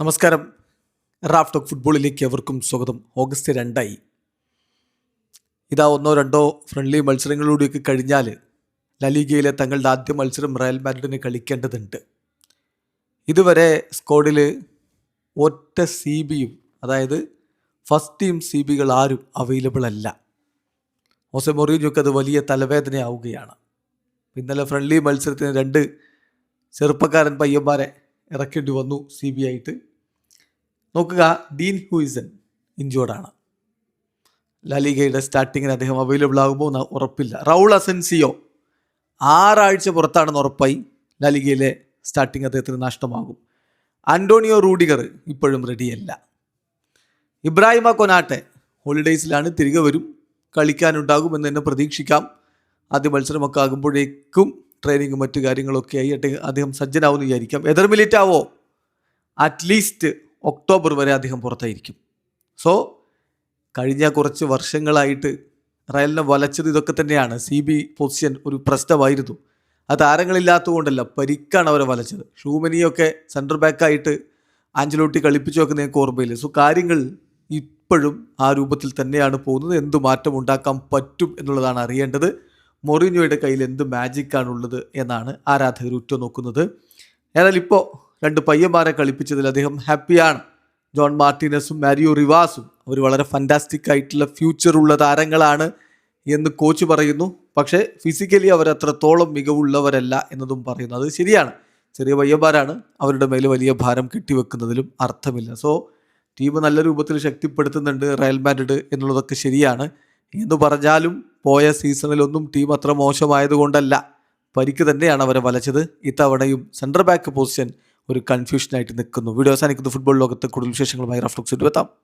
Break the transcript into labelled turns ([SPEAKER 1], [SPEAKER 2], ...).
[SPEAKER 1] നമസ്കാരം. Raf talk ഫുട്ബോളിലേക്ക് എവർക്കും സ്വാഗതം. ഓഗസ്റ്റ് 2 ഇതാ ഒന്നോ രണ്ടോ ഫ്രണ്ട്ലി മത്സരങ്ങളിലൂടെയൊക്കെ കഴിഞ്ഞാൽ ലലീഗയിലെ തങ്ങളുടെ ആദ്യ മത്സരം റയൽ മാഡ്രിഡിന് കളിക്കേണ്ടതുണ്ട്. ഇതുവരെ സ്ക്വാഡിൽ ഒറ്റ CBയും, അതായത് ഫസ്റ്റ് ടീം CBകൾ ആരും അവൈലബിൾ അല്ല. ഹോസെ മൊറീഞ്ഞോയ്ക്ക് അത് വലിയ തലവേദനയാവുകയാണ്. ഇന്നലെ ഫ്രണ്ട്ലി മത്സരത്തിന് 2 ചെറുപ്പക്കാരൻ പയ്യന്മാരെ ഇറക്കേണ്ടി വന്നു CB ആയിട്ട്. നോക്കുക, ഡീൻ ഹൂയിസൻ ഇഞ്ചോർഡാണ്. ലാലിഗയുടെ സ്റ്റാർട്ടിങ്ങിന് അദ്ദേഹം അവൈലബിൾ ആകുമോ എന്ന് ഉറപ്പില്ല. റൗൾ അസെൻസിയോ 6 ആഴ്ച പുറത്താണെന്ന് ഉറപ്പായി. ലാലിഗയിലെ സ്റ്റാർട്ടിങ് അദ്ദേഹത്തിന് നഷ്ടമാകും. ആൻ്റോണിയോ റൂഡിഗർ ഇപ്പോഴും റെഡിയല്ല. ഇബ്രാഹിമ കൊനാട്ടെ ഹോളിഡേയ്സിലാണ്, തിരികെ വരും, കളിക്കാനുണ്ടാകുമെന്ന് തന്നെ പ്രതീക്ഷിക്കാം. ആദ്യ മത്സരമൊക്കെ ആകുമ്പോഴേക്കും ട്രെയിനിങ്ങും മറ്റു കാര്യങ്ങളൊക്കെ ആയി അദ്ദേഹം സജ്ജനാവുമെന്ന് വിചാരിക്കാം. എദർ മിലിറ്റാവോ അറ്റ്ലീസ്റ്റ് ഒക്ടോബർ വരെ അദ്ദേഹം പുറത്തായിരിക്കും. സോ കഴിഞ്ഞ കുറച്ച് വർഷങ്ങളായിട്ട് റയലിനെ വലച്ചത് ഇതൊക്കെ തന്നെയാണ്. CB പൊസിഷൻ ഒരു പ്രശ്നമായിരുന്നു. അത് താരങ്ങളില്ലാത്തതുകൊണ്ടല്ല, പരിക്കാണ് അവരെ വലച്ചത്. ഷൂമനിയൊക്കെ സെൻറ്റർ ബാക്കായിട്ട് ആഞ്ചലോട്ടി കളിപ്പിച്ചു വെക്കുന്ന എനിക്ക് ഓർമ്മയില്ല. സോ കാര്യങ്ങൾ ഇപ്പോഴും ആ രൂപത്തിൽ തന്നെയാണ് പോകുന്നത്. എന്ത് മാറ്റം ഉണ്ടാക്കാൻ പറ്റും എന്നുള്ളതാണ് അറിയേണ്ടത്. മൊറീഞ്ഞോയുടെ കയ്യിൽ എന്ത് മാജിക്കാണുള്ളത് എന്നാണ് ആരാധകർ ഉറ്റുനോക്കുന്നത്. എന്നാൽ ഇപ്പോൾ 2 പയ്യന്മാരെ കളിപ്പിച്ചതിൽ അദ്ദേഹം ഹാപ്പിയാണ്. ജോൺ മാർട്ടിനസും മാരിയോ റിവാസും അവർ വളരെ ഫാൻറ്റാസ്റ്റിക് ആയിട്ടുള്ള ഫ്യൂച്ചറുള്ള താരങ്ങളാണ് എന്ന് കോച്ച് പറയുന്നു. പക്ഷേ ഫിസിക്കലി അവർ അത്രത്തോളം മികവുള്ളവരല്ല എന്നതും പറയുന്നു. അത് ശരിയാണ്, ചെറിയ പയ്യന്മാരാണ്. അവരുടെ മേൽ വലിയ ഭാരം കെട്ടിവെക്കുന്നതിലും അർത്ഥമില്ല. സോ ടീം നല്ല രൂപത്തിൽ ശക്തിപ്പെടുത്തുന്നുണ്ട് റയൽ മാഡ്രിഡ് എന്നുള്ളതൊക്കെ ശരിയാണ്. എന്ന് പറഞ്ഞാലും പോയ സീസണിലൊന്നും ടീം അത്ര മോശമായതുകൊണ്ടല്ല, പരിക്ക് തന്നെയാണ് അവരെ വലച്ചത്. ഇത്തവണയും സെൻറ്റർ ബാക്ക് പൊസിഷൻ ഒരു കൺഫ്യൂഷനായിട്ട് നിൽക്കുന്നു. വീഡിയോ അവസാനിക്കുന്നു. ഫുട്ബോൾ ലോകത്ത് കൂടുതൽ വിശേഷങ്ങളുമായി റാഫ് ടോക്സിൽ എത്താം.